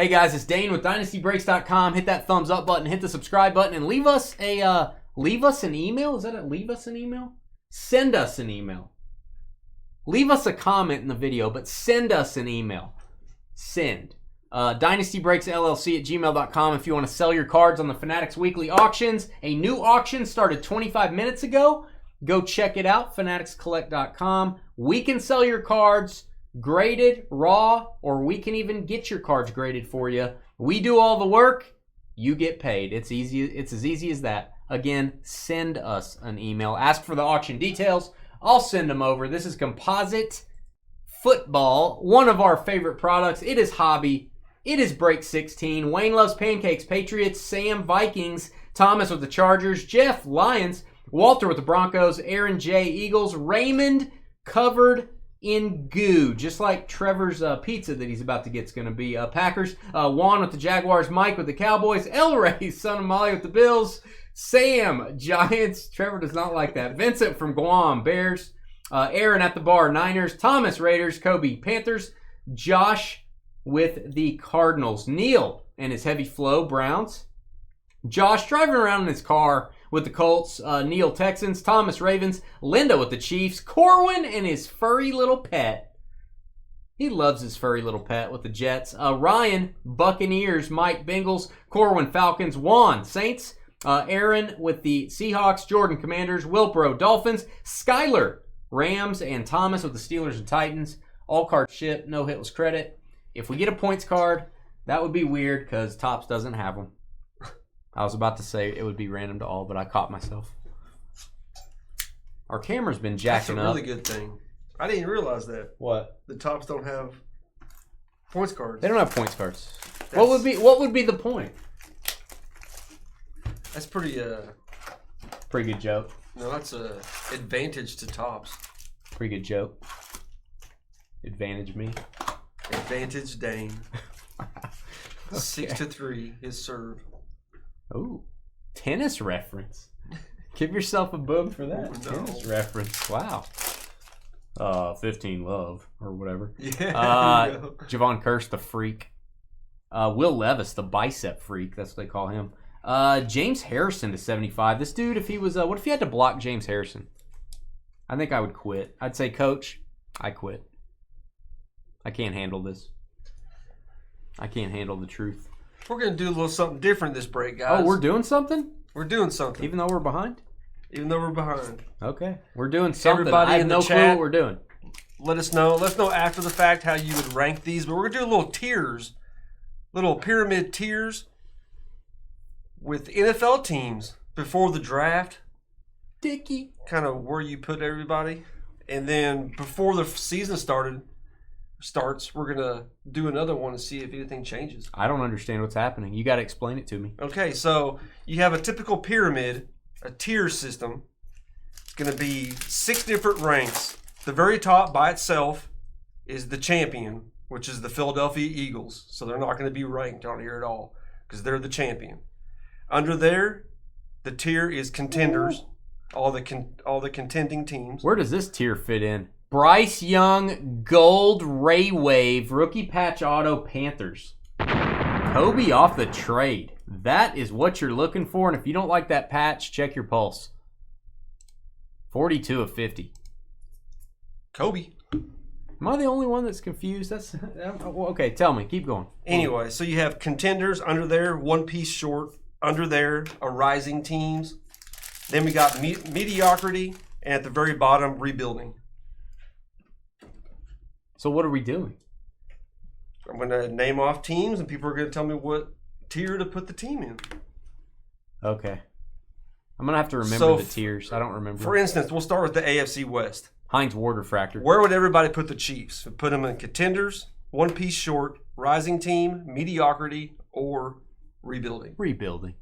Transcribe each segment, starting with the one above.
Hey guys, it's Dane with DynastyBreaks.com. Hit that thumbs up button, hit the subscribe button, and leave us an email. Is that it? Leave us an email? Send us an email. Leave us a comment in the video, but send us an email. Send. DynastyBreaksLLC@gmail.com if you want to sell your cards on the Fanatics Weekly Auctions. A new auction started 25 minutes ago. Go check it out, fanaticscollect.com. We can sell your cards graded, raw, or we can even get your cards graded for you. We do all the work. You get paid. It's easy. It's as easy as that. Again, send us an email. Ask for the auction details. I'll send them over. This is Composite Football, one of our favorite products. It is Hobby. It is Break 16. Wayne loves Pancakes, Patriots, Sam, Vikings, Thomas with the Chargers, Jeff, Lions, Walter with the Broncos, Aaron J, Eagles, Raymond covered in goo, just like Trevor's pizza that he's about to get is going to be. Packers, Juan with the Jaguars, Mike with the Cowboys, El Rey, son of Molly with the Bills, Sam, Giants, Trevor does not like that, Vincent from Guam, Bears, Aaron at the bar, Niners, Thomas, Raiders, Kobe, Panthers, Josh with the Cardinals, Neil and his heavy flow, Browns, Josh driving around in his car with the Colts, Neil Texans, Thomas Ravens, Linda with the Chiefs, Corwin and his furry little pet. He loves his furry little pet with the Jets. Ryan, Buccaneers, Mike Bengals, Corwin Falcons, Juan Saints, Aaron with the Seahawks, Jordan Commanders, Wilbro Dolphins, Skyler Rams, and Thomas with the Steelers and Titans. All cards ship, no hitless credit. If we get a points card, that would be weird because Topps doesn't have them. I was about to say it would be random to all, but I caught myself. Our camera's been jacking up. That's a really good thing. I didn't realize that. What? The Topps don't have points cards. They don't have points cards. What would be the point? That's pretty good joke. No, that's a advantage to Topps. Pretty good joke. Advantage me. Advantage Dane. Okay. 6-3 his serve. Ooh, tennis reference. Give yourself a boom for that. Ooh, no. Tennis reference. Wow. 15 love or whatever. Yeah. Javon Curse, the freak. Will Levis, the bicep freak. That's what they call him. James Harrison to 75. This dude, if he was, what if you had to block James Harrison? I think I would quit. I'd say, Coach, I quit. I can't handle this. I can't handle the truth. We're going to do a little something different this break, guys. Oh, we're doing something? We're doing something. Even though we're behind? Even though we're behind. Okay. We're doing something. Everybody I have in the no chat, clue what we're doing. Let us know. Let us know after the fact how you would rank these. But we're going to do little tiers. Little pyramid tiers with NFL teams before the draft. Dickie. Kind of where you put everybody. And then before the season starts, we're going to do another one to see if anything changes. I don't understand what's happening. You got to explain it to me. Okay, so you have a typical pyramid, a tier system. It's going to be 6 different ranks. The very top by itself is the champion, which is the Philadelphia Eagles. So they're not going to be ranked on here at all because they're the champion. Under there, the tier is contenders, all the contending teams. Where does this tier fit in? Bryce Young, Gold, Ray Wave, Rookie Patch Auto, Panthers. Kobe off the trade. That is what you're looking for, and if you don't like that patch, check your pulse. 42 of 50. Kobe. Am I the only one that's confused? That's okay, tell me. Keep going. Anyway, so you have contenders under there, one piece short. Under there, a rising teams. Then we got mediocrity, and at the very bottom, rebuilding. So what are we doing? I'm going to name off teams, and people are going to tell me what tier to put the team in. Okay. I'm going to have to remember the tiers. I don't remember. For instance, we'll start with the AFC West. Heinz Ward Refractor. Where would everybody put the Chiefs? Put them in contenders, one piece short, rising team, mediocrity, or rebuilding? Rebuilding.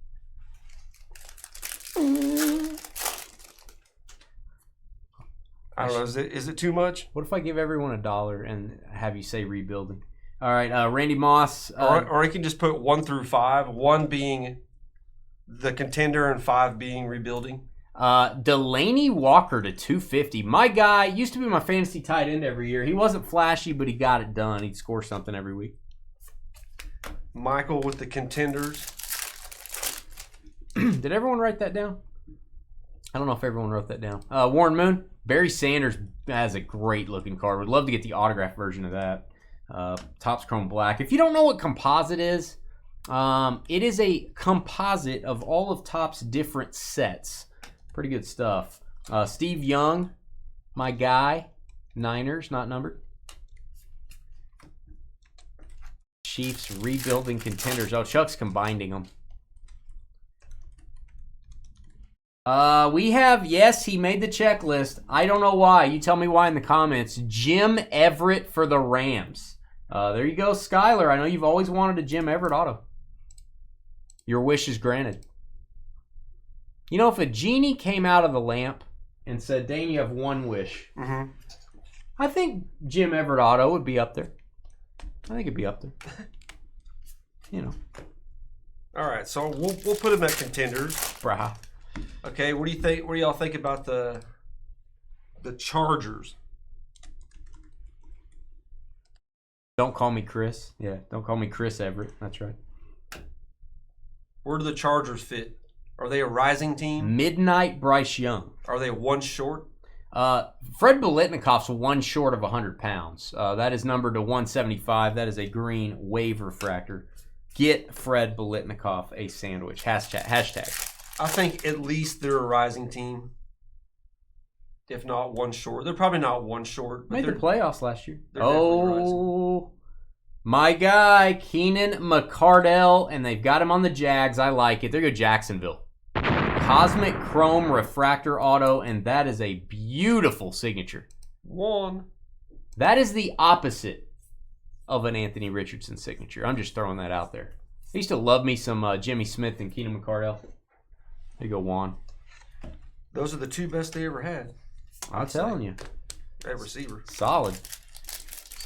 I don't know. Is it too much? What if I give everyone $1 and have you say rebuilding? All right, Randy Moss. Or I can just put 1 through 5, 1 being the contender and 5 being rebuilding. Delaney Walker to 250. My guy used to be my fantasy tight end every year. He wasn't flashy, but he got it done. He'd score something every week. Michael with the contenders. Did everyone write that down? I don't know if everyone wrote that down. Warren Moon. Barry Sanders has a great looking card. Would love to get the autograph version of that. Topps Chrome Black. If you don't know what Composite is, it is a composite of all of Topps different sets. Pretty good stuff. Steve Young, my guy. Niners, not numbered. Chiefs rebuilding contenders. Oh, Chuck's combining them. We have, yes, he made the checklist. I don't know why. You tell me why in the comments. Jim Everett for the Rams. There you go, Skylar. I know you've always wanted a Jim Everett auto. Your wish is granted. You know, if a genie came out of the lamp and said, Dane, you have one wish. Mm-hmm. I think Jim Everett auto would be up there. I think it'd be up there. You know. All right, so we'll put him at contenders. Brah. Okay, what do you think? What do y'all think about the Chargers? Don't call me Chris. Yeah, don't call me Chris Everett. That's right. Where do the Chargers fit? Are they a rising team? Midnight Bryce Young. Are they one short? Fred Biletnikoff's one short of 100 pounds. That is numbered to 175. That is a green wave refractor. Get Fred Biletnikoff a sandwich. Hashtag. I think at least they're a rising team. If not one short. They're probably not one short. Made the playoffs last year. Oh, my guy, Keenan McCardell, and they've got him on the Jags. I like it. There go Jacksonville. Cosmic Chrome Refractor Auto, and that is a beautiful signature. One. That is the opposite of an Anthony Richardson signature. I'm just throwing that out there. I used to love me some Jimmy Smith and Keenan McCardell. There you go, Juan. Those are the two best they ever had. I'm telling you. At receiver. Solid.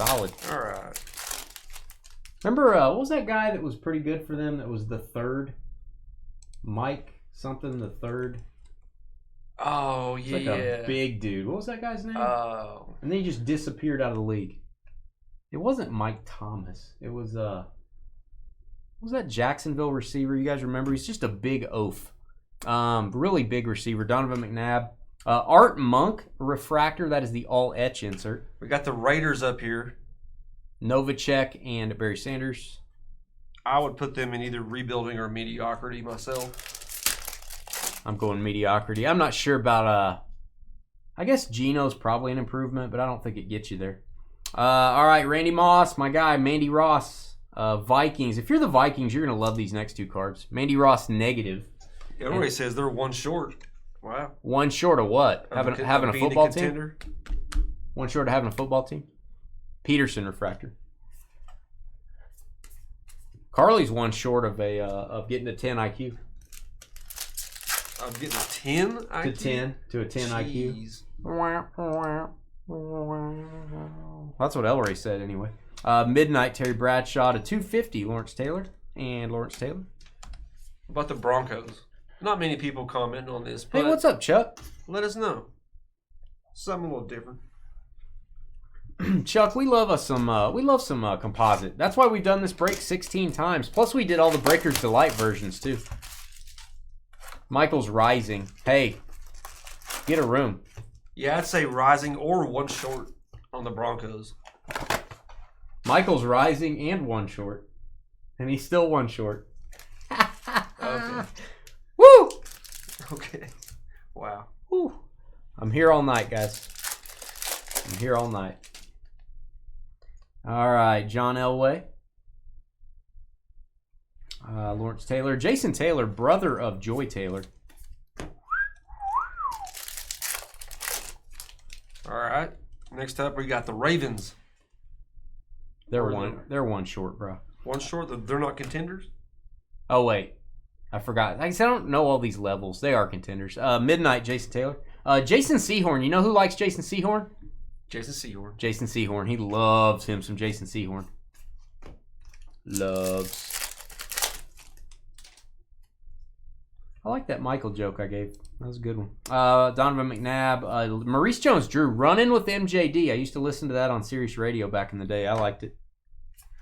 All right. Remember, what was that guy that was pretty good for them that was the third? Mike something the third. Oh, yeah. Like a big dude. What was that guy's name? Oh. And then he just disappeared out of the league. It wasn't Mike Thomas. It was, what was that Jacksonville receiver? You guys remember? He's just a big oaf. Really big receiver. Donovan McNabb. Art Monk refractor. That is the all etch insert. We got the Raiders up here. Novacek and Barry Sanders. I would put them in either rebuilding or mediocrity myself. I'm going mediocrity. I'm not sure about, I guess Geno's probably an improvement, but I don't think it gets you there. All right, Randy Moss, my guy, Mandy Ross, Vikings. If you're the Vikings, you're going to love these next two cards. Mandy Ross negative. Everybody says they're one short. Wow. One short of what? Having a football team? One short of having a football team? Peterson refractor. Carly's one short of getting a 10 IQ. I'm getting a 10 IQ? To a 10 Jeez. IQ. That's what Elray said anyway. Midnight Terry Bradshaw to 250 Lawrence Taylor. What about the Broncos? Not many people comment on this, but hey, what's up, Chuck? Let us know. Something a little different. Chuck, we love some composite. That's why we've done this break 16 times. Plus, we did all the Breaker's Delight versions too. Michael's rising. Hey, get a room. Yeah, I'd say rising or one short on the Broncos. Michael's rising and one short, and he's still one short. Okay. Woo! Okay. Wow. Woo. I'm here all night, guys. I'm here all night. All right, John Elway. Lawrence Taylor. Jason Taylor, brother of Joy Taylor. All right. Next up, we got the Ravens. They're one short, bro. One short? They're not contenders? Oh, wait. I forgot. I don't know all these levels. They are contenders. Midnight, Jason Taylor. Jason Sehorn. You know who likes Jason Sehorn? Jason Sehorn. Jason Sehorn. He loves him some Jason Sehorn. Loves. I like that Michael joke I gave. That was a good one. Donovan McNabb. Maurice Jones-Drew. Running with MJD. I used to listen to that on Sirius Radio back in the day. I liked it.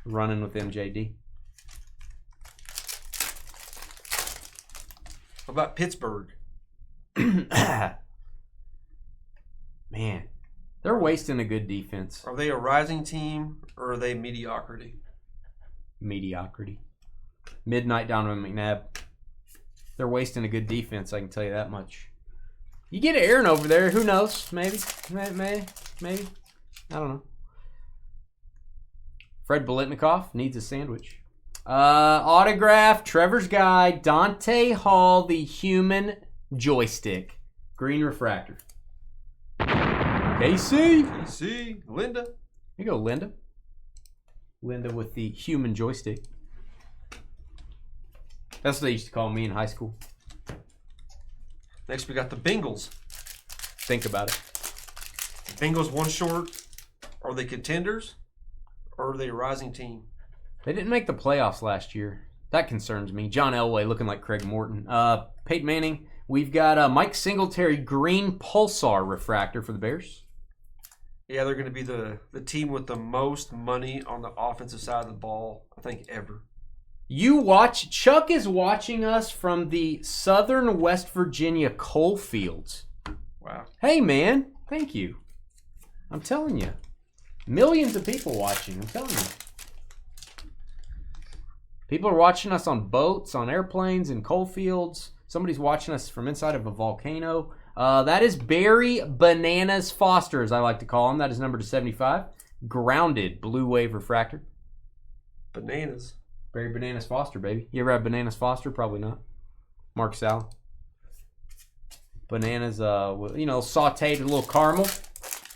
Running with MJD. What about Pittsburgh? Man, they're wasting a good defense. Are they a rising team or are they mediocrity? Mediocrity. Midnight Donovan McNabb. They're wasting a good defense, I can tell you that much. You get Aaron over there, who knows? Maybe. Maybe. I don't know. Fred Biletnikoff needs a sandwich. Autograph, Trevor's guy, Dante Hall, the human joystick. Green refractor. KC. Linda. Here you go, Linda. Linda with the human joystick. That's what they used to call me in high school. Next, we got the Bengals. Think about it. Bengals one short. Are they contenders or are they a rising team? They didn't make the playoffs last year. That concerns me. John Elway looking like Craig Morton. Peyton Manning. We've got Mike Singletary green pulsar refractor for the Bears. Yeah, they're going to be the team with the most money on the offensive side of the ball, I think, ever. Chuck is watching us from the southern West Virginia coal fields. Wow. Hey, man. Thank you. I'm telling you. Millions of people watching. I'm telling you. People are watching us on boats, on airplanes, in coal fields. Somebody's watching us from inside of a volcano. That is Barry Bananas Foster, as I like to call him. That is number 275. Grounded blue wave refractor. Bananas. Barry Bananas Foster, baby. You ever had Bananas Foster? Probably not. Mark Sal. Bananas, sauteed a little caramel.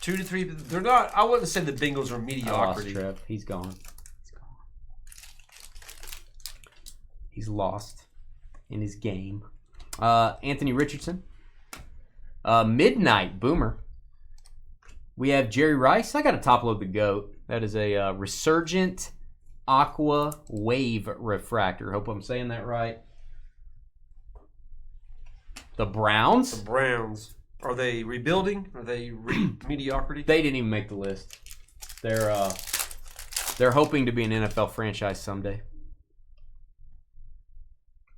2 to 3. They're not. I wouldn't say the Bengals are mediocrity. Trev. He's gone. He's lost in his game. Anthony Richardson. Midnight Boomer. We have Jerry Rice. I got to top load the GOAT. That is a Resurgent Aqua Wave Refractor. Hope I'm saying that right. The Browns. Are they rebuilding? Are they mediocrity? They didn't even make the list. They're hoping to be an NFL franchise someday.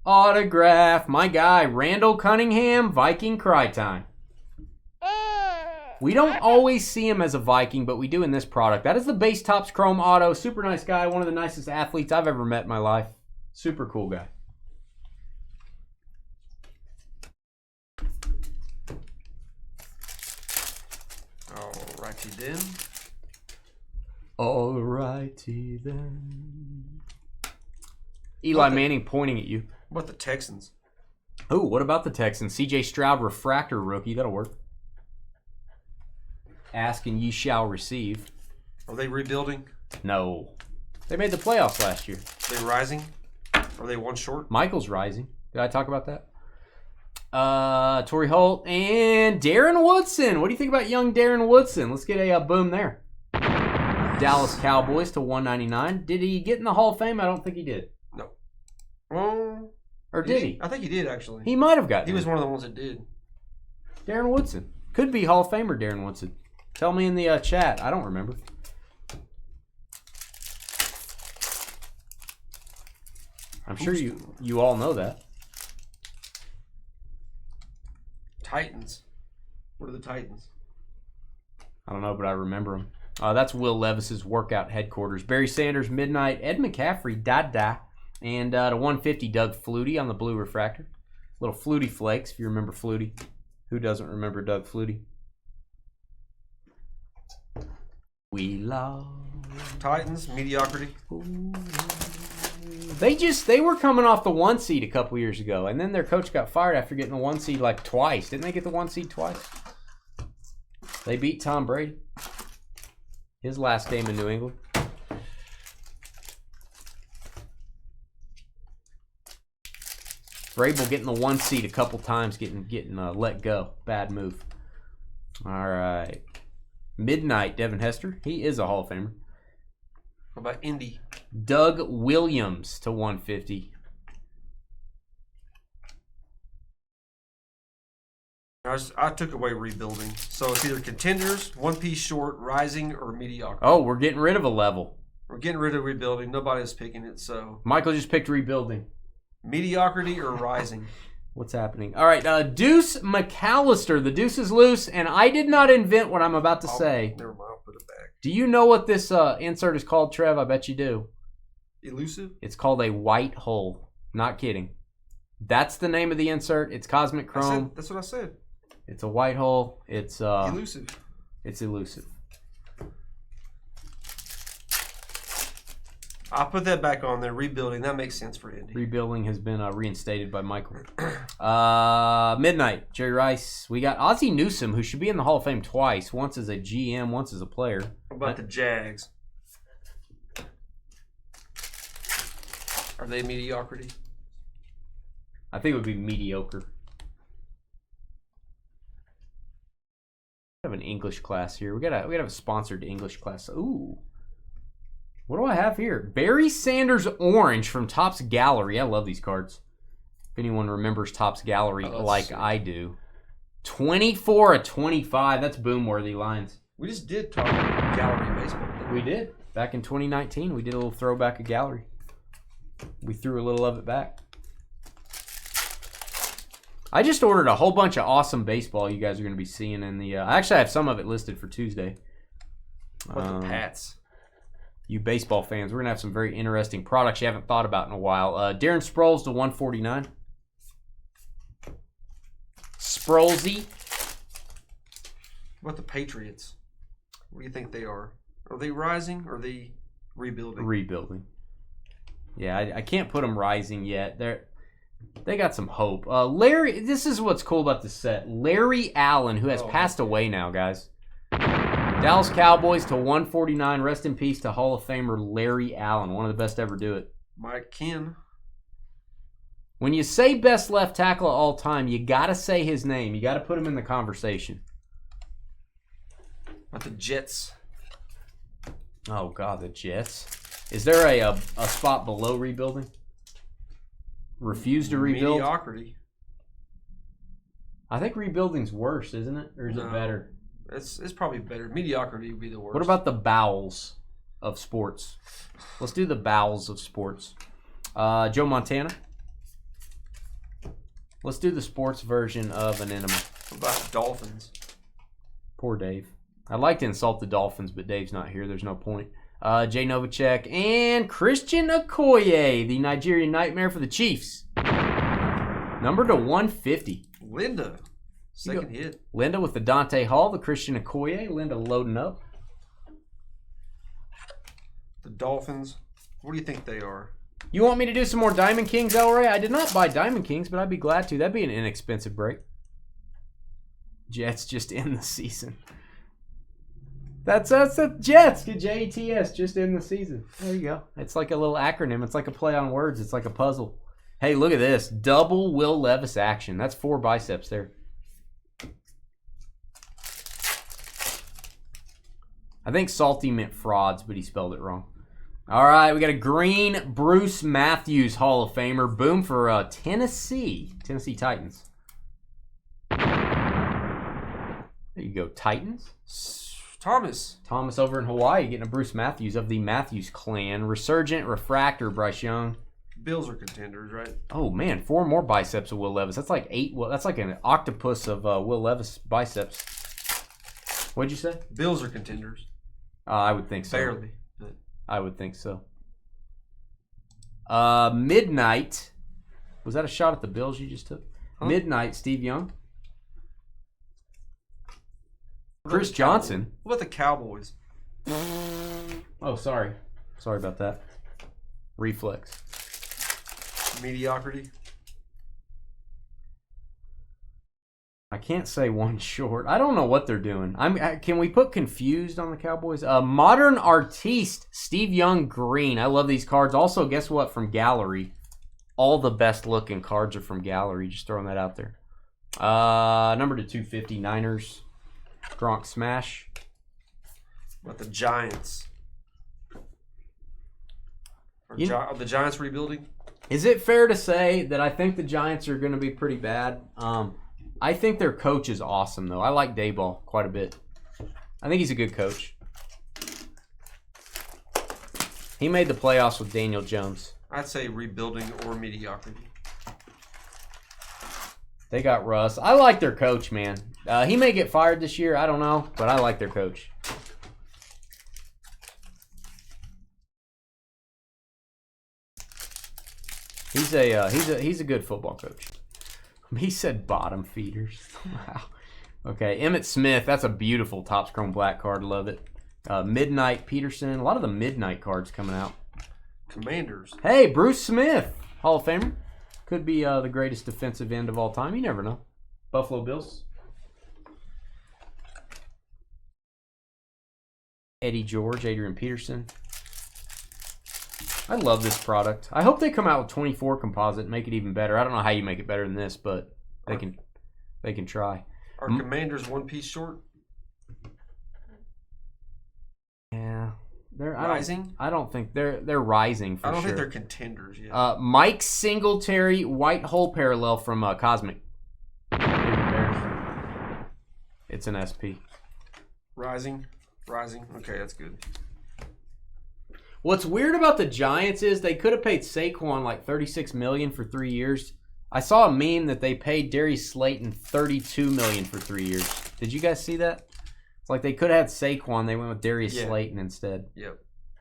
Autograph, my guy, Randall Cunningham, Viking Cry Time. We don't always see him as a Viking, but we do in this product. That is the Base Tops Chrome Auto. Super nice guy, one of the nicest athletes I've ever met in my life. Super cool guy. Alrighty then. Alrighty then. Eli Manning pointing at you. What about the Texans? Oh, what about the Texans? C.J. Stroud refractor rookie. That'll work. Ask and ye shall receive. Are they rebuilding? No. They made the playoffs last year. Are they rising? Are they one short? Michael's rising. Did I talk about that? Torrey Holt and Darren Woodson. What do you think about young Darren Woodson? Let's get a boom there. Dallas Cowboys to 199. Did he get in the Hall of Fame? I don't think he did. No. Well, or did he? I think he did, actually. He might have gotten He was one of the ones that did. Darren Woodson. Could be Hall of Famer Darren Woodson. Tell me in the chat. I don't remember. I'm sure you all know that. Titans. What are the Titans? I don't know, but I remember them. That's Will Levis's workout headquarters. Barry Sanders, Midnight, Ed McCaffrey, Dada, and to 150, Doug Flutie on the blue refractor. Little Flutie flakes, if you remember Flutie. Who doesn't remember Doug Flutie? We love Titans, mediocrity. Ooh. They were coming off the 1 seed a couple years ago, and then their coach got fired after getting the 1 seed like twice. Didn't they get the 1 seed twice? They beat Tom Brady. His last game in New England. Vrabel getting the 1 seed a couple times, getting let go. Bad move. All right. Midnight, Devin Hester. He is a Hall of Famer. How about Indy? Doug Williams to 150. I took away rebuilding. So it's either contenders, one piece short, rising, or mediocre. Oh, we're getting rid of a level. We're getting rid of rebuilding. Nobody's picking it, so. Michael just picked rebuilding. Mediocrity or rising? What's happening? All right, Deuce McAllister. The deuce is loose, and I did not invent what I'm about to say. Never mind, I'll put it back. Do you know what this insert is called, Trev? I bet you do. Elusive? It's called a white hole. Not kidding. That's the name of the insert. It's Cosmic Chrome. That's what I said. It's a white hole. It's elusive. It's elusive. I'll put that back on there. Rebuilding. That makes sense for Indy. Rebuilding has been reinstated by Michael. Midnight. Jerry Rice. We got Ozzie Newsome, who should be in the Hall of Fame twice. Once as a GM, once as a player. What about the Jags? Are they mediocrity? I think it would be mediocre. We have an English class here. We gotta have a sponsored English class. Ooh. What do I have here? Barry Sanders Orange from Topps Gallery. I love these cards. If anyone remembers Topps Gallery like I do. 24 of 25. That's boom-worthy lines. We just did talk about Gallery baseball. We did. Back in 2019, we did a little throwback of Gallery. We threw a little of it back. I just ordered a whole bunch of awesome baseball you guys are going to be seeing in the... actually, I have some of it listed for Tuesday. What the Pats? You baseball fans, we're going to have some very interesting products you haven't thought about in a while. Darren Sproles to 149. Sprolesy. What the Patriots? What do you think they are? Are they rising or are they rebuilding? Rebuilding. Yeah, I can't put them rising yet. They got some hope. Larry, this is what's cool about this set. Larry Allen, who has passed away now, guys. Dallas Cowboys to 149. Rest in peace to Hall of Famer Larry Allen. One of the best to ever do it. Mike Ken. When you say best left tackle of all time, you got to say his name. You got to put him in the conversation. About the Jets. Oh, God, the Jets. Is there a spot below rebuilding? Refuse to rebuild? Mediocrity. I think rebuilding's worse, isn't it? Or is it better? It's probably better. Mediocrity would be the worst. What about the bowels of sports? Let's do the bowels of sports. Joe Montana. Let's do the sports version of an enema. What about the Dolphins? Poor Dave. I'd like to insult the Dolphins, but Dave's not here. There's no point. Jay Novacek and Christian Okoye, the Nigerian Nightmare for the Chiefs. Number to 150. Linda. Second hit. Linda with the Dante Hall, the Christian Okoye. Linda loading up. The Dolphins. What do you think they are? You want me to do some more Diamond Kings, Elray? I did not buy Diamond Kings, but I'd be glad to. That'd be an inexpensive break. Jets just end the season. That's the Jets. Jets just end the season. There you go. It's like a little acronym. It's like a play on words. It's like a puzzle. Hey, look at this. Double Will Levis action. That's 4 biceps there. I think Salty meant frauds, but he spelled it wrong. All right, we got a green Bruce Matthews Hall of Famer. Boom for Tennessee Titans. There you go, Titans. Thomas over in Hawaii getting a Bruce Matthews of the Matthews clan. Resurgent Refractor, Bryce Young. Bills are contenders, right? Oh, man, 4 more biceps of Will Levis. That's like 8. Well, that's like an octopus of Will Levis biceps. What'd you say? Bills are contenders. I would think so. Barely. I would think so. Midnight. Was that a shot at the Bills you just took? Huh? Midnight, Steve Young. Chris Johnson. What about the Cowboys? Oh, sorry. Sorry about that. Reflex. Mediocrity. I can't say one short. I don't know what they're doing. Can we put confused on the Cowboys? Modern Artiste, Steve Young Green. I love these cards. Also, guess what? From Gallery. All the best looking cards are from Gallery. Just throwing that out there. Number to 250, Niners. Gronk Smash. What about the Giants? Are the Giants rebuilding? Is it fair to say that I think the Giants are going to be pretty bad? I think their coach is awesome, though. I like Dayball quite a bit. I think he's a good coach. He made the playoffs with Daniel Jones. I'd say rebuilding or mediocrity. They got Russ. I like their coach, man. He may get fired this year. I don't know, but I like their coach. He's a good football coach. He said bottom feeders. Wow. Okay, Emmitt Smith. That's a beautiful Topps Chrome Black card. Love it. Midnight Peterson. A lot of the Midnight cards coming out. Commanders. Hey, Bruce Smith, Hall of Famer. Could be the greatest defensive end of all time. You never know. Buffalo Bills. Eddie George, Adrian Peterson. I love this product. I hope they come out with 24 composite and make it even better. I don't know how you make it better than this, but they can try. Are Commanders one piece short? Yeah. They're rising? I don't think they're rising for sure. I don't think they're contenders yet. Mike Singletary white hole parallel from Cosmic. It's an SP. Rising. Okay, that's good. What's weird about the Giants is they could have paid Saquon like $36 million for 3 years. I saw a meme that they paid Darius Slayton $32 million for 3 years. Did you guys see that? It's like they could have had Saquon. They went with Darius Slayton instead. Yep.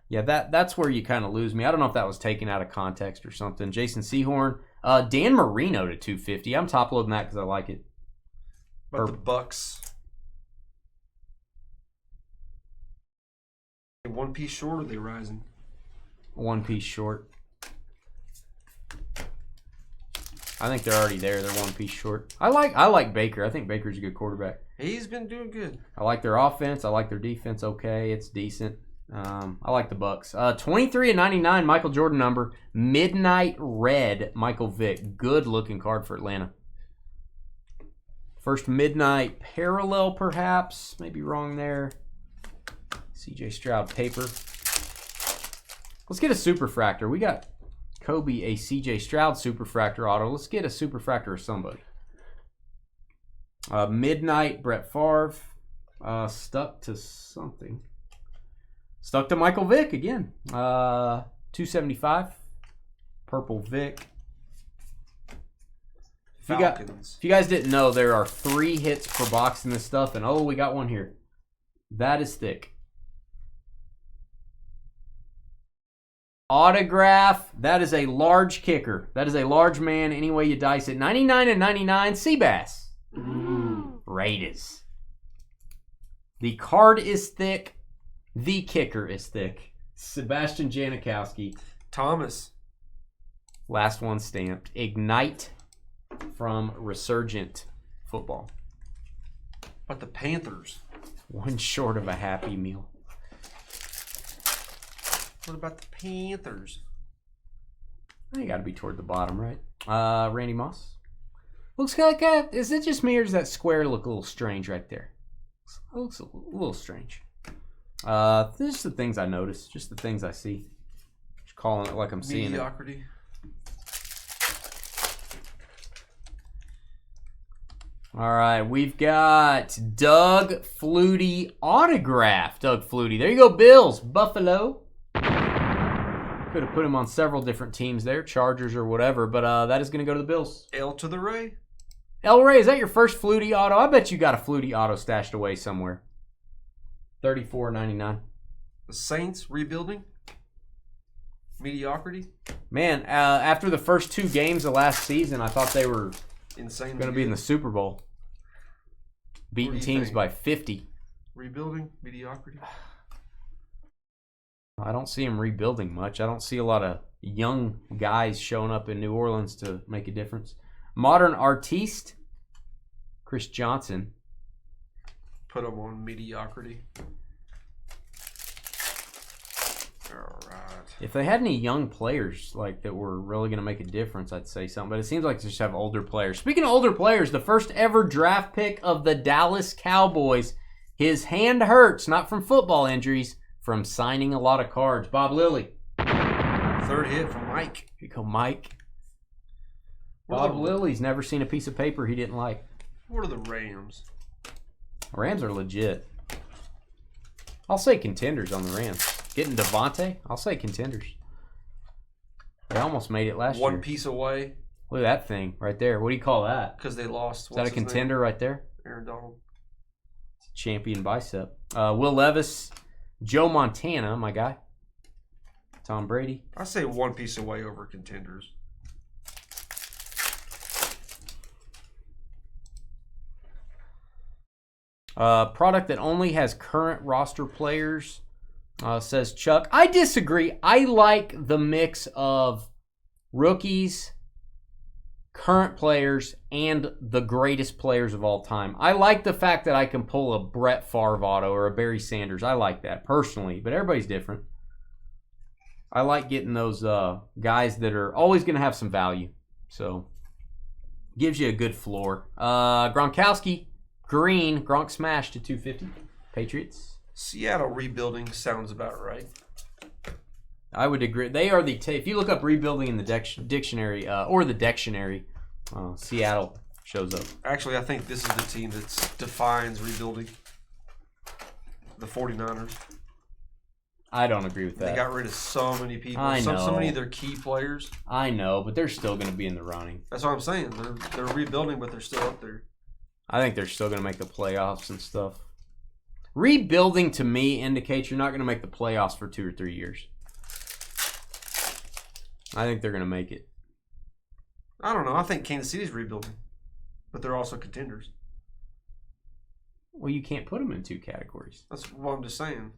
Yeah, that's where you kind of lose me. I don't know if that was taken out of context or something. Jason Sehorn. Dan Marino to 250. I'm top loading that because I like it. But the Bucks. One piece short, or are they rising? One piece short. I think they're already there. They're one piece short. I like Baker. I think Baker's a good quarterback. He's been doing good. I like their offense. I like their defense. Okay, it's decent. I like the Bucks. 23/99 Michael Jordan number. Midnight Red Michael Vick. Good looking card for Atlanta. First Midnight Parallel perhaps. Maybe wrong there. CJ Stroud paper. Let's get a Superfractor. We got Kobe a CJ Stroud Superfractor auto. Let's get a Superfractor of somebody. Midnight Brett Favre. Stuck to something. Stuck to Michael Vick again. 275. Purple Vick. Falcons. If you guys didn't know, there are 3 hits per box in this stuff. And oh, we got one here. That is thick. Autograph. That is a large kicker. That is a large man any way you dice it. 99/99 Seabass. Raiders. The card is thick. The kicker is thick. Sebastian Janikowski. Thomas. Last one stamped. Ignite from Resurgent Football. But the Panthers. One short of a Happy Meal. What about the Panthers? You got to be toward the bottom, right? Randy Moss. Looks like is it just me or does that square look a little strange right there? It looks a little strange. Just the things I notice, just the things I see. Just calling it like I'm seeing it. Mediocrity. All right, we've got Doug Flutie autograph. Doug Flutie. There you go, Bills. Buffalo. Could have put him on several different teams there, Chargers or whatever, but that is going to go to the Bills. L to the Ray. El Ray, is that your first Flutie auto? I bet you got a Flutie auto stashed away somewhere. $34.99. The Saints rebuilding. Mediocrity. Man, after the first 2 games of last season, I thought they were insane going to be in the Super Bowl. Beating teams by 50. Rebuilding. Mediocrity. I don't see him rebuilding much. I don't see a lot of young guys showing up in New Orleans to make a difference. Modern Artiste, Chris Johnson. Put him on mediocrity. All right. If they had any young players like that were really going to make a difference, I'd say something. But it seems like they just have older players. Speaking of older players, the first ever draft pick of the Dallas Cowboys. His hand hurts, not from football injuries, from signing a lot of cards. Bob Lilly. Third hit from Mike. Here you go, Mike. Bob Lilly's never seen a piece of paper he didn't like. What are the Rams? Rams are legit. I'll say contenders on the Rams. Getting Devontae, I'll say contenders. They almost made it last year. One piece away. Look at that thing right there. What do you call that? Because they lost. Is that a contender right there? Aaron Donald. Champion bicep. Will Levis, Joe Montana, my guy. Tom Brady. I say one piece away over contenders. Product that only has current roster players, says Chuck. I disagree. I like the mix of rookies, current players, and the greatest players of all time. I like the fact that I can pull a Brett Favre auto or a Barry Sanders. I like that personally, but everybody's different. I like getting those guys that are always going to have some value. So, gives you a good floor. Gronkowski. Green, Gronk smashed to 250. Patriots. Seattle rebuilding sounds about right. I would agree. They are the if you look up rebuilding in the dictionary or the dictionary, Seattle shows up. Actually, I think this is the team that defines rebuilding. The 49ers. I don't agree with that. They got rid of so many people. I know. So many of their key players. I know, but they're still going to be in the running. That's what I'm saying. They're rebuilding, but they're still up there. I think they're still going to make the playoffs and stuff. Rebuilding, to me, indicates you're not going to make the playoffs for 2 or 3 years. I think they're going to make it. I don't know. I think Kansas City's rebuilding. But they're also contenders. Well, you can't put them in 2 categories. That's what I'm just saying.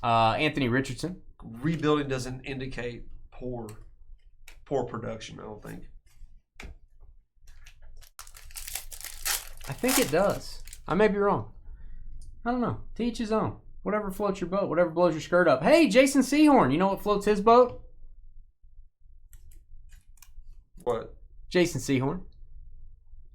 Anthony Richardson. Rebuilding doesn't indicate poor production, I don't think. I think it does. I may be wrong. I don't know. To each his own. Whatever floats your boat. Whatever blows your skirt up. Hey, Jason Sehorn. You know what floats his boat? What? Jason Sehorn.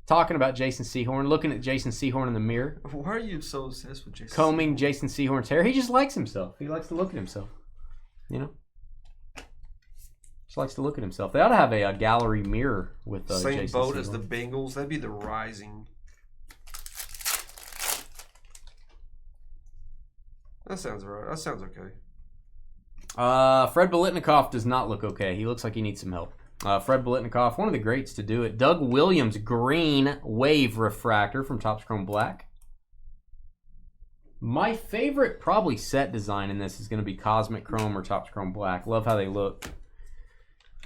Talking about Jason Sehorn. Looking at Jason Sehorn in the mirror. Why are you so obsessed with Jason Combing Sehorn? Jason Sehorn's hair. He just likes himself. He likes to look at himself. You know? Just likes to look at himself. They ought to have a gallery mirror with Same Jason boat Sehorn. as the Bengals. That'd be the Rising. That sounds right. That sounds okay. Fred Biletnikoff does not look okay. He looks like he needs some help. Fred Biletnikoff, one of the greats to do it. Doug Williams, green wave refractor from Topps Chrome Black. My favorite probably set design in this is going to be Cosmic Chrome or Topps Chrome Black. Love how they look.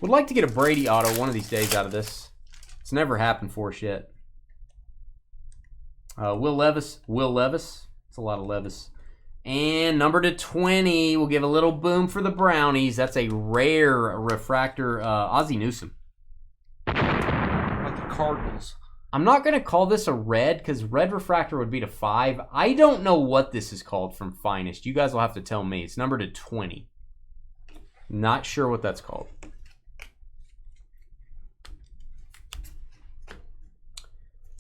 Would like to get a Brady auto one of these days out of this. It's never happened for us yet. Will Levis. It's a lot of Levis. And number to 20, we'll give a little boom for the Brownies. That's a rare refractor, Ozzie Newsome. Like the Cardinals. I'm not going to call this a red because red refractor would be to 5. I don't know what this is called from Finest. You guys will have to tell me. It's number to 20. Not sure what that's called.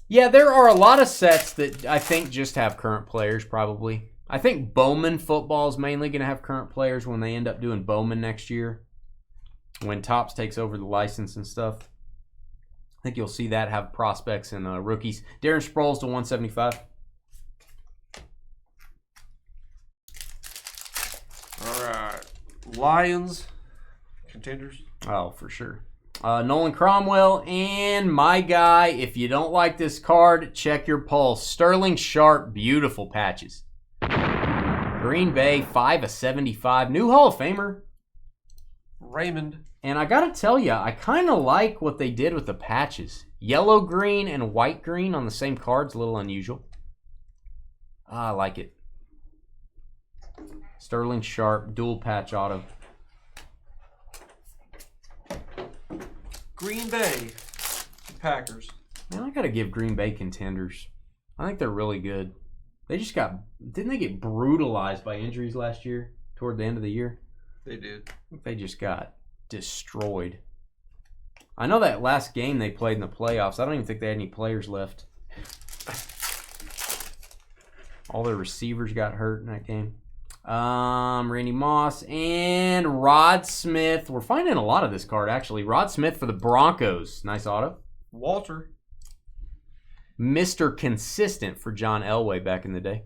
Yeah, there are a lot of sets that I think just have current players probably. I think Bowman football is mainly going to have current players when they end up doing Bowman next year. When Topps takes over the license and stuff. I think you'll see that have prospects and rookies. Darren Sproles to 175. All right. Lions. Contenders. Oh, for sure. Nolan Cromwell and my guy. If you don't like this card, check your pulse. Sterling Sharp. Beautiful patches. Green Bay, 5/75. New Hall of Famer. Raymond. And I got to tell you, I kind of like what they did with the patches. Yellow green and white green on the same card's a little unusual. I like it. Sterling Sharp, dual patch auto. Green Bay. Packers. Man, I got to give Green Bay contenders. I think they're really good. They just didn't they get brutalized by injuries last year toward the end of the year? They did. They just got destroyed. I know that last game they played in the playoffs, I don't even think they had any players left. All their receivers got hurt in that game. Randy Moss and Rod Smith. We're finding a lot of this card, actually. Rod Smith for the Broncos. Nice auto. Walter. Mr. Consistent for John Elway back in the day.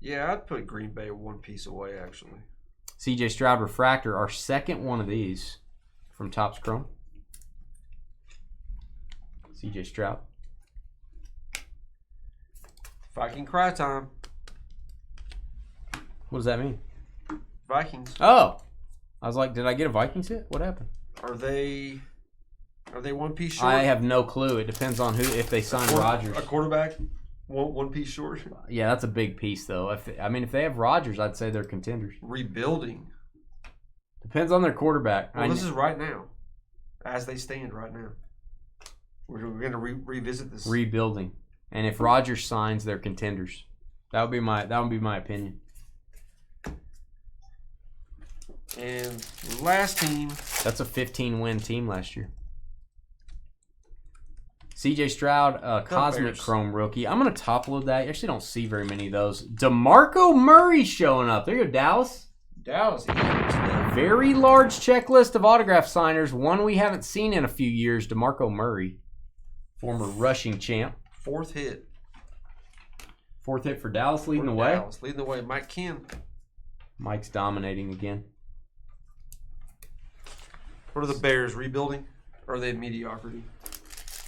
Yeah, I'd put Green Bay one piece away, actually. CJ Stroud Refractor, our second one of these from Topps Chrome. CJ Stroud. Viking cry time. What does that mean? Vikings. Oh, I was like, did I get a Vikings hit? What happened? Are they one piece short? I have no clue. It depends on if they sign Rodgers. A quarterback, one piece short. Yeah, that's a big piece though. If they have Rodgers, I'd say they're contenders. Rebuilding. Depends on their quarterback. Well, this is right now, as they stand right now. We're going to revisit this. Rebuilding, and if Rodgers signs, they're contenders. That would be my opinion. And last team. That's a 15-win team last year. CJ Stroud, Cosmic Chrome rookie. I'm going to top load that. You actually don't see very many of those. DeMarco Murray showing up. There you go, Dallas. Very large checklist of autograph signers. One we haven't seen in a few years, DeMarco Murray, former rushing champ. Fourth hit for Dallas, leading the way. Dallas leading the way. Mike Kim. Mike's dominating again. What are the Bears, rebuilding? Or are they mediocrity?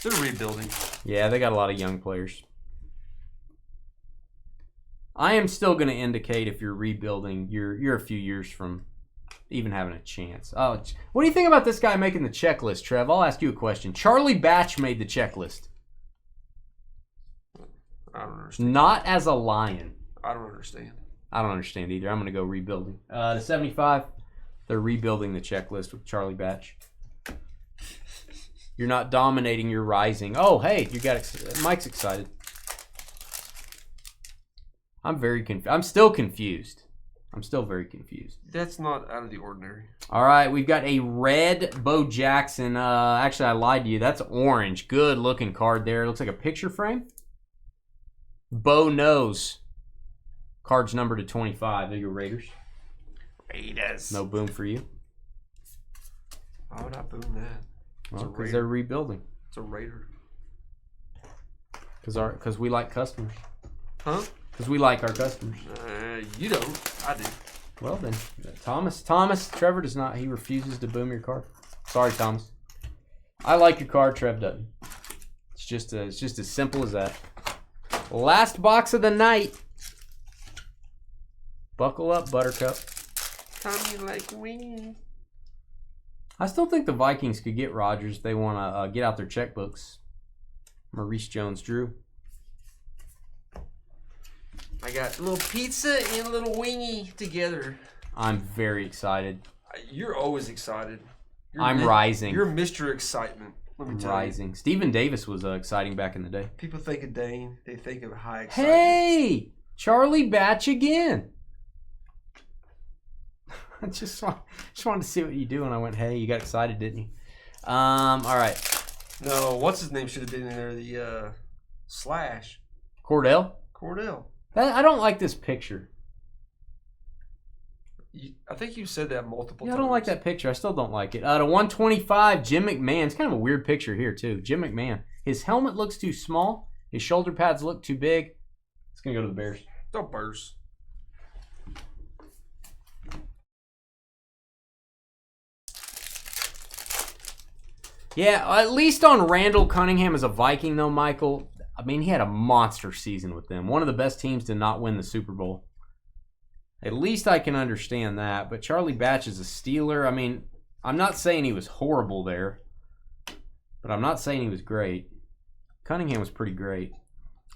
They're rebuilding. Yeah, they got a lot of young players. I am still going to indicate if you're rebuilding, you're a few years from even having a chance. Oh, what do you think about this guy making the checklist, Trev? I'll ask you a question. Charlie Batch made the checklist. I don't understand. Not as a Lion. I don't understand. I don't understand either. I'm going to go rebuilding. To 75, they're rebuilding the checklist with Charlie Batch. You're not dominating, you're rising. Oh, hey, Mike's excited. I'm still confused. I'm still very confused. That's not out of the ordinary. All right, we've got a red Bo Jackson. Actually, I lied to you. That's orange. Good looking card there. Looks like a picture frame. Bo knows. Cards numbered to 25. There you go, Raiders. No boom for you. Why would I boom that? Well, because they're rebuilding. It's a Raider. Because we like customers. Huh? Because we like our customers. You don't. I do. Well then, Thomas, Trevor does not. He refuses to boom your card. Sorry, Thomas. I like your card. Trev doesn't. It's just as simple as that. Last box of the night. Buckle up, Buttercup. Tommy like wings. I still think the Vikings could get Rodgers if they want to get out their checkbooks. Maurice Jones-Drew. I got a little pizza and a little wingy together. I'm very excited. You're always excited. I'm rising. You're Mr. Excitement. Let me tell rising. Stephen Davis was exciting back in the day. People think of Dane. They think of high excitement. Hey! Charlie Batch again. I just wanted to see what you do, and I went, hey, you got excited, didn't you? All right. No, what's his name should have been in there? The Slash. Cordell? I don't like this picture. I think you said that multiple times. I don't like that picture. I still don't like it. To 125, Jim McMahon. It's kind of a weird picture here, too. Jim McMahon. His helmet looks too small. His shoulder pads look too big. It's going to go to the Bears. Don't burst. Yeah, at least on Randall Cunningham as a Viking, though, Michael. I mean, he had a monster season with them. One of the best teams to not win the Super Bowl. At least I can understand that. But Charlie Batch is a Steeler. I mean, I'm not saying he was horrible there. But I'm not saying he was great. Cunningham was pretty great.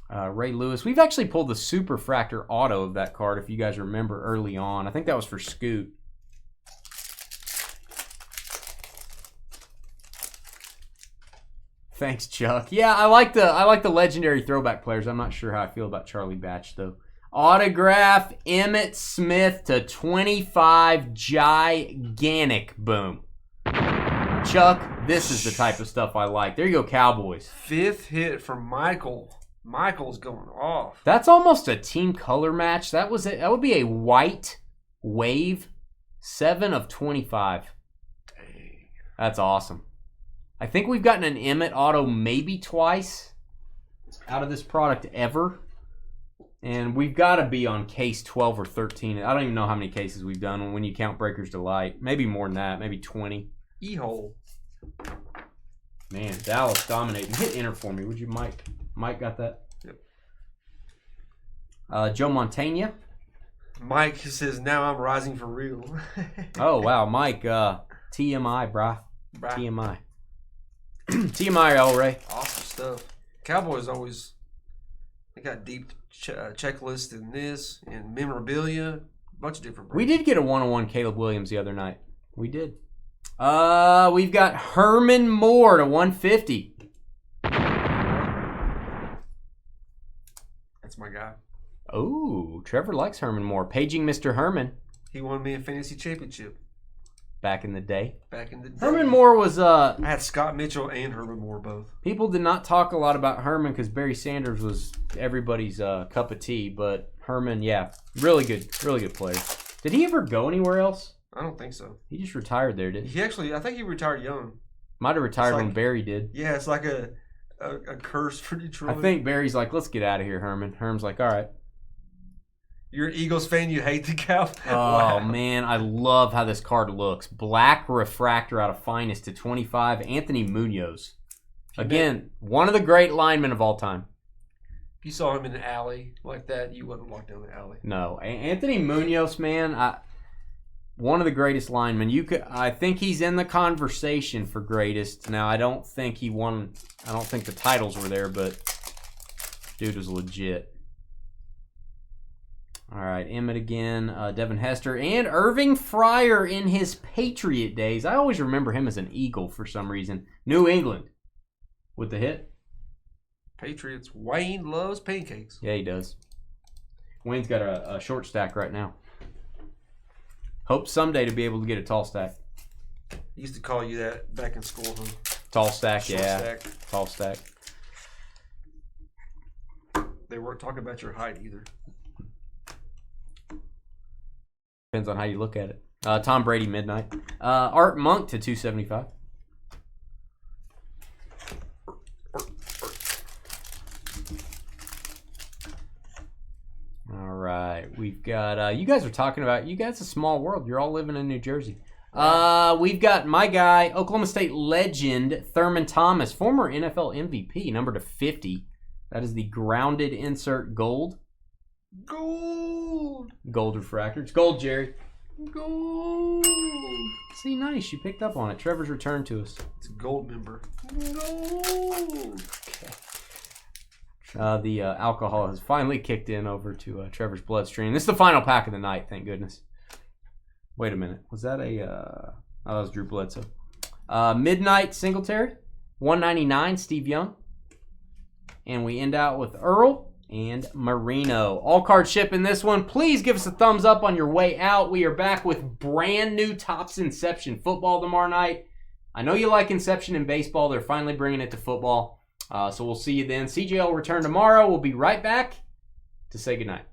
Ray Lewis. We've actually pulled the Superfractor auto of that card, if you guys remember early on. I think that was for Scoot. Thanks, Chuck. Yeah, I like the legendary throwback players. I'm not sure how I feel about Charlie Batch, though. Autograph Emmitt Smith to 25, gigantic boom. Chuck, this is the type of stuff I like. There you go, Cowboys. Fifth hit from Michael. Michael's going off. That's almost a team color match. That would be a white wave 7 of 25. Dang. That's awesome. I think we've gotten an Emmitt auto maybe twice out of this product ever. And we've got to be on case 12 or 13. I don't even know how many cases we've done when you count Breaker's Delight. Maybe more than that. Maybe 20. E-hole. Man, Dallas dominating. Hit enter for me, would you, Mike? Mike got that? Yep. Joe Montana. Mike says, now I'm rising for real. Oh, wow. Mike, TMI, brah. TMI. TMI, El Ray. Awesome stuff. Cowboys always, they got deep checklist in this and memorabilia. A bunch of different brands. We did get a one-on-one Caleb Williams the other night. We did. We've got Herman Moore to 150. That's my guy. Oh, Trevor likes Herman Moore. Paging Mr. Herman. He won me a fantasy championship. Back in the day. Herman Moore was I had Scott Mitchell and Herman Moore both. People did not talk a lot about Herman because Barry Sanders was everybody's cup of tea, but Herman, yeah, really good player. Did he ever go anywhere else? I don't think so. He just retired there, didn't he? He actually, I think he retired young. Might have retired when Barry did. Yeah, it's like a curse for Detroit. I think Barry's like, let's get out of here, Herman. Herman's like, all right. You're an Eagles fan, you hate the Cowboys. Oh, wow. Man, I love how this card looks. Black refractor out of finest to 25, Anthony Munoz. Again, one of the great linemen of all time. If you saw him in the alley like that, you wouldn't walk down the alley. No, Anthony Munoz, man, one of the greatest linemen. I think he's in the conversation for greatest. Now, I don't think he won. I don't think the titles were there, but dude was legit. All right, Emmett again, Devin Hester, and Irving Fryer in his Patriot days. I always remember him as an Eagle for some reason. New England with the hit. Patriots. Wayne loves pancakes. Yeah, he does. Wayne's got a short stack right now. Hope someday to be able to get a tall stack. Used to call you that back in school, huh? Tall stack, Short yeah. stack. Tall stack. They weren't talking about your height either. Depends on how you look at it. Tom Brady, midnight. Art Monk to 275. All right. We've got, you guys are talking about, you guys, a small world. You're all living in New Jersey. We've got my guy, Oklahoma State legend, Thurman Thomas, former NFL MVP, number to 50. That is the grounded insert gold. Gold refractor. It's gold, Jerry. Gold. See, nice. You picked up on it. Trevor's returned to us. It's a gold member. Gold. Okay. The alcohol has finally kicked in over to Trevor's bloodstream. This is the final pack of the night, thank goodness. Wait a minute. Was that a... oh, that was Drew Bledsoe. Midnight Singletary. 199, Steve Young. And we end out with Earl and Marino. All card ship in this one. Please give us a thumbs up on your way out. We are back with brand new Topps Inception football tomorrow night. I know you like Inception in baseball. They're finally bringing it to football. So we'll see you then. CJ will return tomorrow. We'll be right back to say goodnight.